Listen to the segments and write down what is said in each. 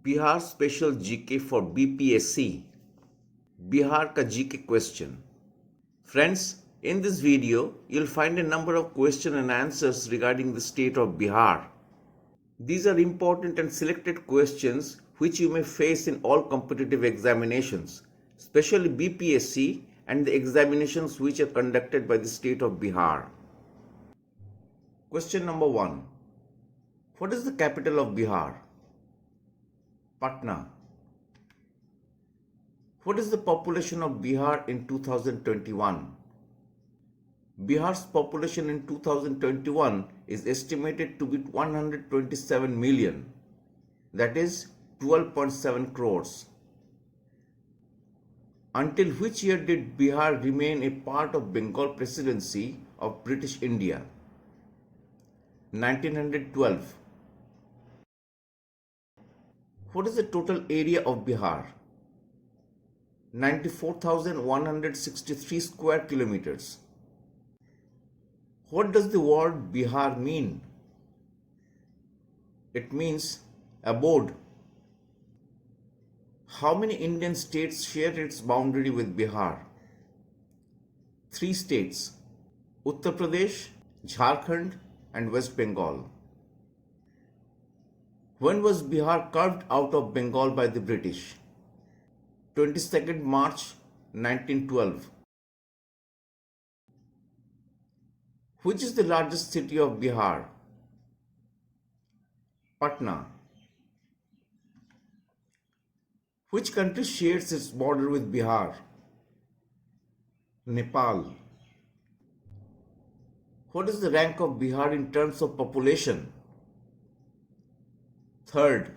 Bihar special GK for BPSC. Bihar ka GK question. Friends, in this video, you'll find a number of question and answers regarding the state of Bihar. These are important and selected questions which you may face in all competitive examinations, especially BPSC and the examinations which are conducted by the state of Bihar. Question number 1. What is the capital of Bihar? Patna. What is the population of Bihar in 2021? Bihar's population in 2021 is estimated to be 127 million, that is 12.7 crores. Until which year did Bihar remain a part of Bengal Presidency of British India? 1912. What is the total area of Bihar? 94,163 square kilometers. What does the word Bihar mean? It means abode. How many Indian states share its boundary with Bihar? 3 states: Uttar Pradesh, Jharkhand, and West Bengal. When was Bihar carved out of Bengal by the British? 22nd March 1912. Which is the largest city of Bihar? Patna. Which country shares its border with Bihar? Nepal. What is the rank of Bihar in terms of population? Third.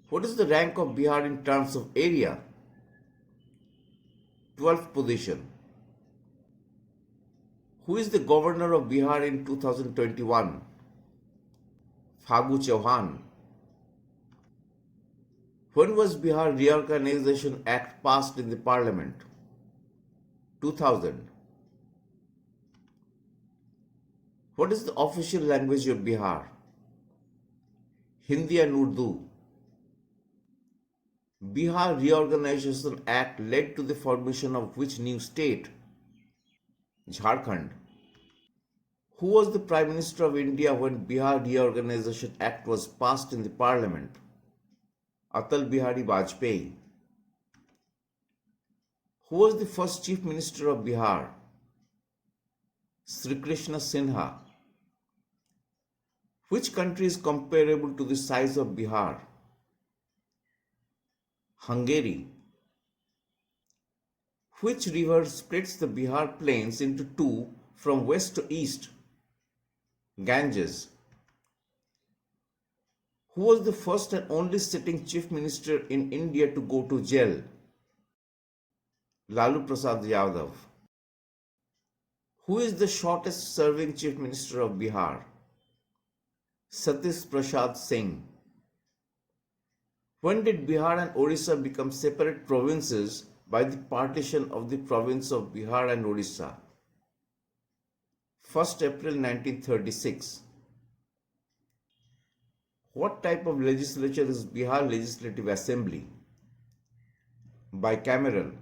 What is the rank of Bihar in terms of area? 12th position. Who is the governor of Bihar in 2021? Phagu Chauhan. When was Bihar Reorganization Act passed in the Parliament? 2000. What is the official language of Bihar? Hindi and Urdu. Bihar Reorganization Act led to the formation of which new state? Jharkhand. Who was the Prime Minister of India when Bihar Reorganization Act was passed in the Parliament? Atal Bihari Vajpayee. Who was the first Chief Minister of Bihar? Sri Krishna Sinha. Which country is comparable to the size of Bihar? Hungary. Which river splits the Bihar plains into two from west to east? Ganges. Who was the first and only sitting Chief Minister in India to go to jail? Lalu Prasad Yadav. Who is the shortest serving Chief Minister of Bihar? Satish Prasad Singh. When did Bihar and Orissa become separate provinces by the partition of the province of Bihar and Orissa? 1st April 1936. What type of legislature is Bihar Legislative Assembly? Bicameral.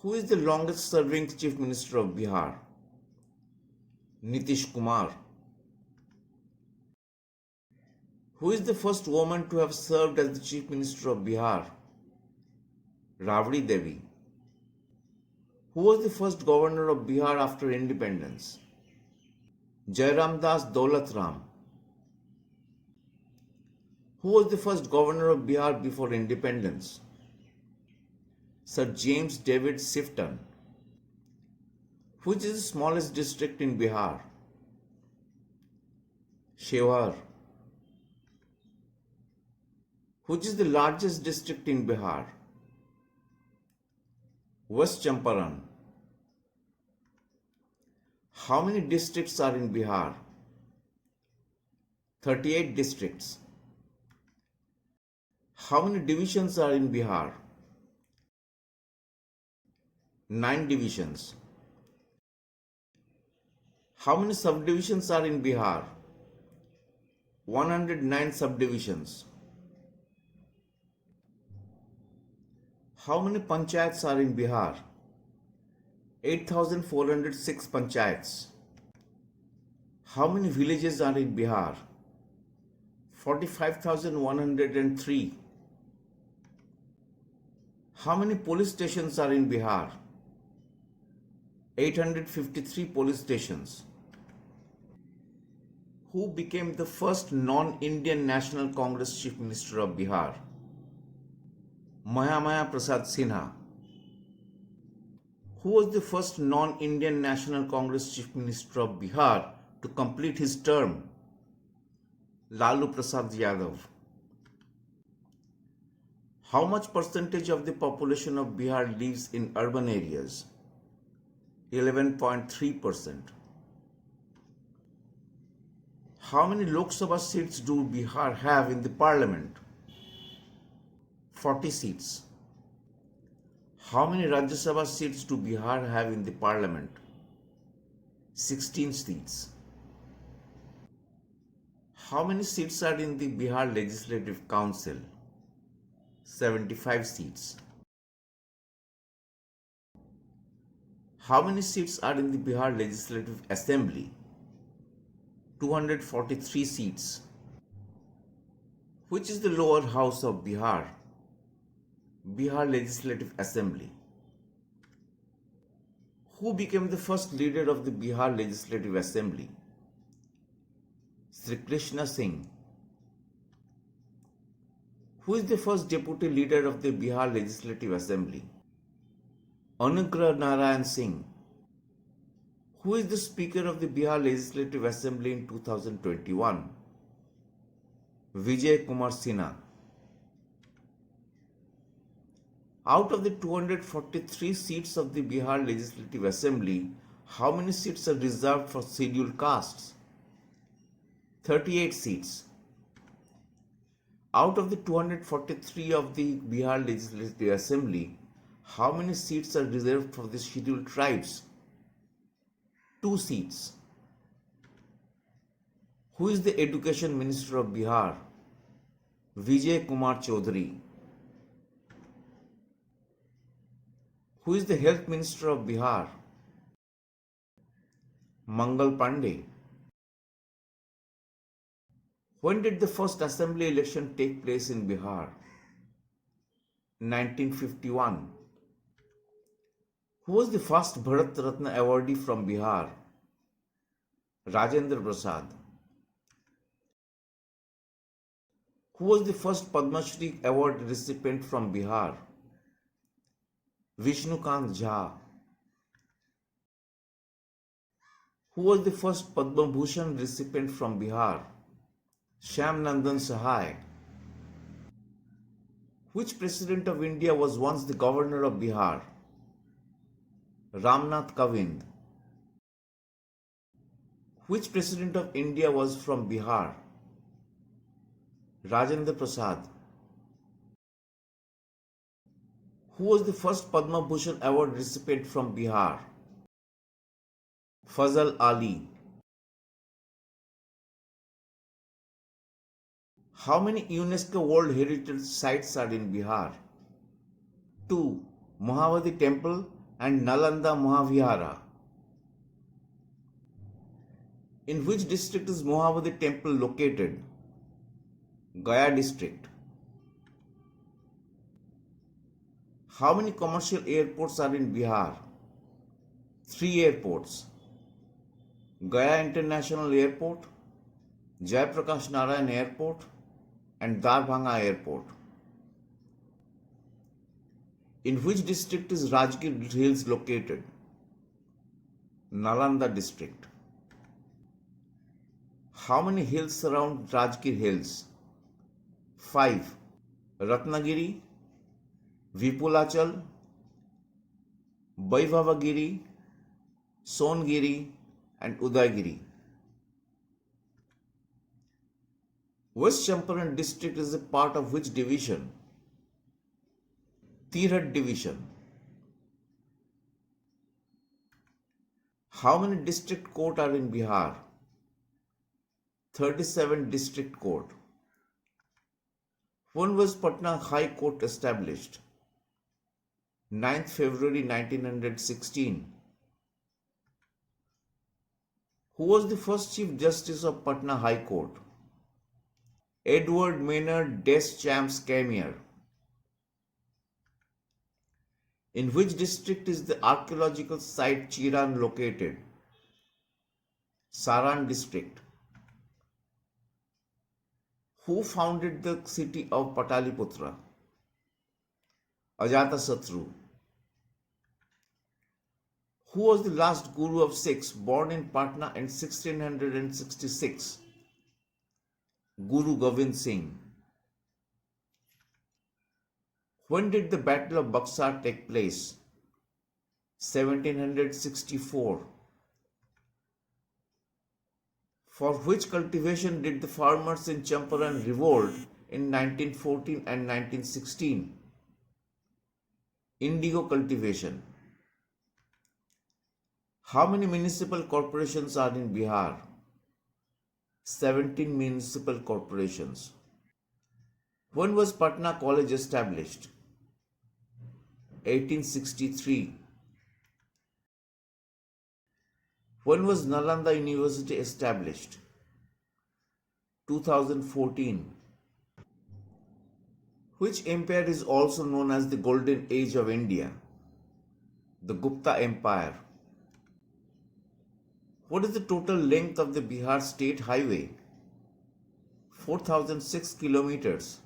Who is the longest serving Chief Minister of Bihar? Nitish Kumar. Who is the first woman to have served as the Chief Minister of Bihar? Rabri Devi. Who was the first governor of Bihar after independence? Jairam Das Daulat Ram. Who was the first governor of Bihar before independence? Sir James David Sifton. Which is the smallest district in Bihar? Shewar. Which is the largest district in Bihar? West Champaran. How many districts are in Bihar? 38 districts. How many divisions are in Bihar? 9 divisions. How many subdivisions are in Bihar? 109 subdivisions. How many panchayats are in Bihar? 8,406 panchayats. How many villages are in Bihar? 45,103. How many police stations are in Bihar? 853 police stations. Who became the first non-Indian National Congress Chief Minister of Bihar? Mahamaya Prasad Sinha. Who was the first non-Indian National Congress Chief Minister of Bihar to complete his term? Lalu Prasad Yadav. How much percentage of the population of Bihar lives in urban areas? 11.3%. How many Lok Sabha seats do Bihar have in the parliament? 40 seats. How many Rajya Sabha seats do Bihar have in the parliament? 16 seats. How many seats are in the Bihar Legislative Council? 75 seats. How many seats are in the Bihar Legislative Assembly? 243 seats. Which is the lower house of Bihar? Bihar Legislative Assembly. Who became the first leader of the Bihar Legislative Assembly? Sri Krishna Singh. Who is the first deputy leader of the Bihar Legislative Assembly? Anugrah Narayan Singh. Who is the Speaker of the Bihar Legislative Assembly in 2021? Vijay Kumar Sinha. Out of the 243 seats of the Bihar Legislative Assembly, how many seats are reserved for scheduled castes? 38 seats. Out of the 243 of the Bihar Legislative Assembly, how many seats are reserved for the scheduled tribes? 2 seats. Who is the Education Minister of Bihar? Vijay Kumar Chaudhary. Who is the Health Minister of Bihar? Mangal Pandey. When did the first assembly election take place in Bihar? 1951. Who was the first Bharat Ratna awardee from Bihar? Rajendra Prasad. Who was the first Padma Shri award recipient from Bihar? Vishnukant Jha. Who was the first Padma Bhushan recipient from Bihar? Shyam Nandan Sahai. Which president of India was once the governor of Bihar? Ramnath Kovind. Which president of India was from Bihar? Rajendra Prasad. Who was the first Padma Bhushan award recipient from Bihar? Fazal Ali. How many UNESCO World Heritage Sites are in Bihar? 2. Mahavadi Temple and Nalanda Mahavihara. In which district is Mahavadi Temple located? Gaya district. How many commercial airports are in Bihar? 3 airports. Gaya International Airport, Jayaprakash Narayan Airport, and Darbhanga Airport. In which district is Rajgir Hills located? Nalanda district. How many hills surround Rajgir Hills? 5. Ratnagiri, Vipulachal, Vaibhavagiri, Songiri, and Udaygiri. West Champaran district is a part of which division? Tirhat division. How many district courts are in Bihar? 37 District Court. When was Patna High Court established? 9th February 1916. Who was the first Chief Justice of Patna High Court? Edward Maynard Deschamps Camier. In which district is the archaeological site Chiran located? Saran district. Who founded the city of Pataliputra? Ajatasattu. Who was the last Guru of Sikhs born in Patna in 1666? Guru Gobind Singh. When did the Battle of Buxar take place? 1764. For which cultivation did the farmers in Champaran revolt in 1914 and 1916? Indigo cultivation. How many municipal corporations are in Bihar? 17 municipal corporations. When was Patna College established? 1863. When was Nalanda University established? 2014. Which empire is also known as the Golden Age of India? The Gupta Empire. What is the total length of the Bihar State Highway? 4006 kilometers.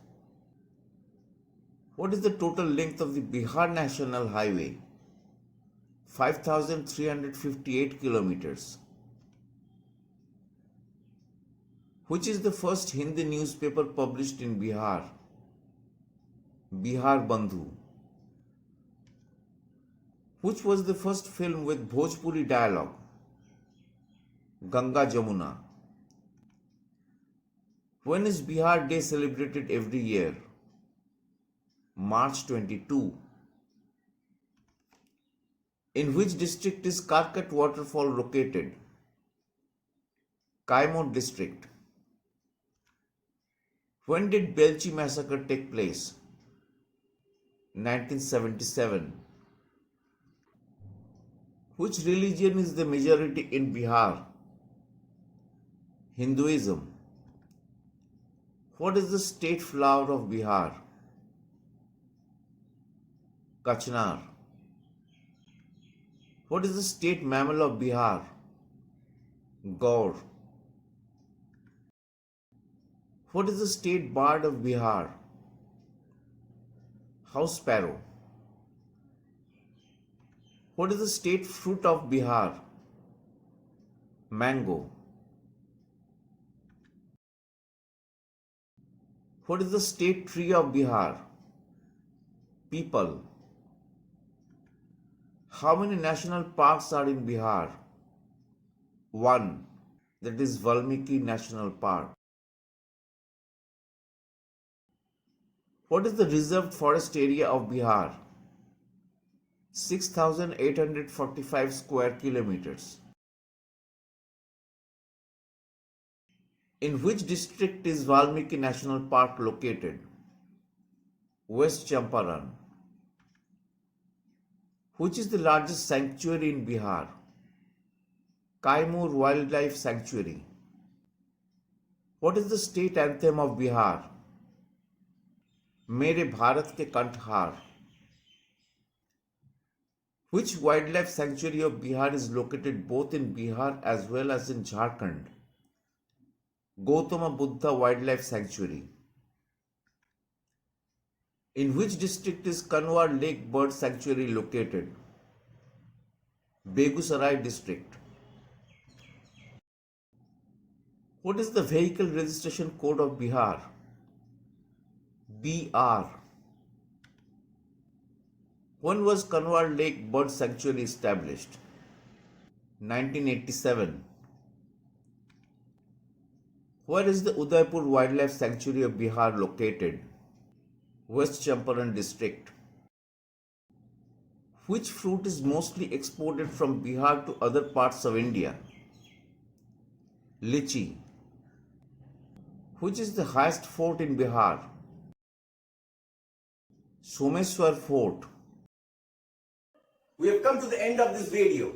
What is the total length of the Bihar National Highway? 5358 kilometers. Which is the first Hindi newspaper published in Bihar? Bihar Bandhu. Which was the first film with Bhojpuri dialogue? Ganga Jamuna. When is Bihar Day celebrated every year? March 22. In which district is Karkat waterfall located? Kaimur district. When did Belchi massacre take place? 1977. Which religion is the majority in Bihar? Hinduism. What is the state flower of Bihar? Kachnar. What is the state mammal of Bihar? Gaur. What is the state bird of Bihar? House sparrow. What is the state fruit of Bihar? Mango. What is the state tree of Bihar? Peepal. How many national parks are in Bihar? One, that is Valmiki National Park. What is the reserved forest area of Bihar? 6,845 square kilometers. In which district is Valmiki National Park located? West Champaran. Which is the largest sanctuary in Bihar? Kaimur Wildlife Sanctuary. What is the state anthem of Bihar? Mere Bharat ke Kanthhar. Which wildlife sanctuary of Bihar is located both in Bihar as well as in Jharkhand? Gautama Buddha Wildlife Sanctuary. In which district is Kanwar Lake Bird Sanctuary located? Begusarai district. What is the vehicle registration code of Bihar? BR. When was Kanwar Lake Bird Sanctuary established? 1987. Where is the Udaipur Wildlife Sanctuary of Bihar located? West Champaran district. Which fruit is mostly exported from Bihar to other parts of India? Lychee. Which is the highest fort in Bihar? Someshwar Fort. We have come to the end of this video.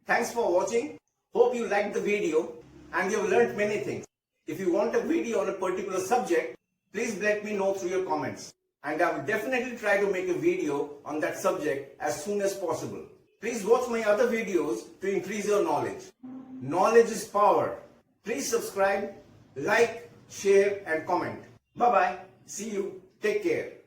Thanks for watching. Hope you liked the video and you have learnt many things. If you want a video on a particular subject, please let me know through your comments. And I will definitely try to make a video on that subject as soon as possible. Please watch my other videos to increase your knowledge. Knowledge is power. Please subscribe, like, share and comment. Bye-bye. See you. Take care.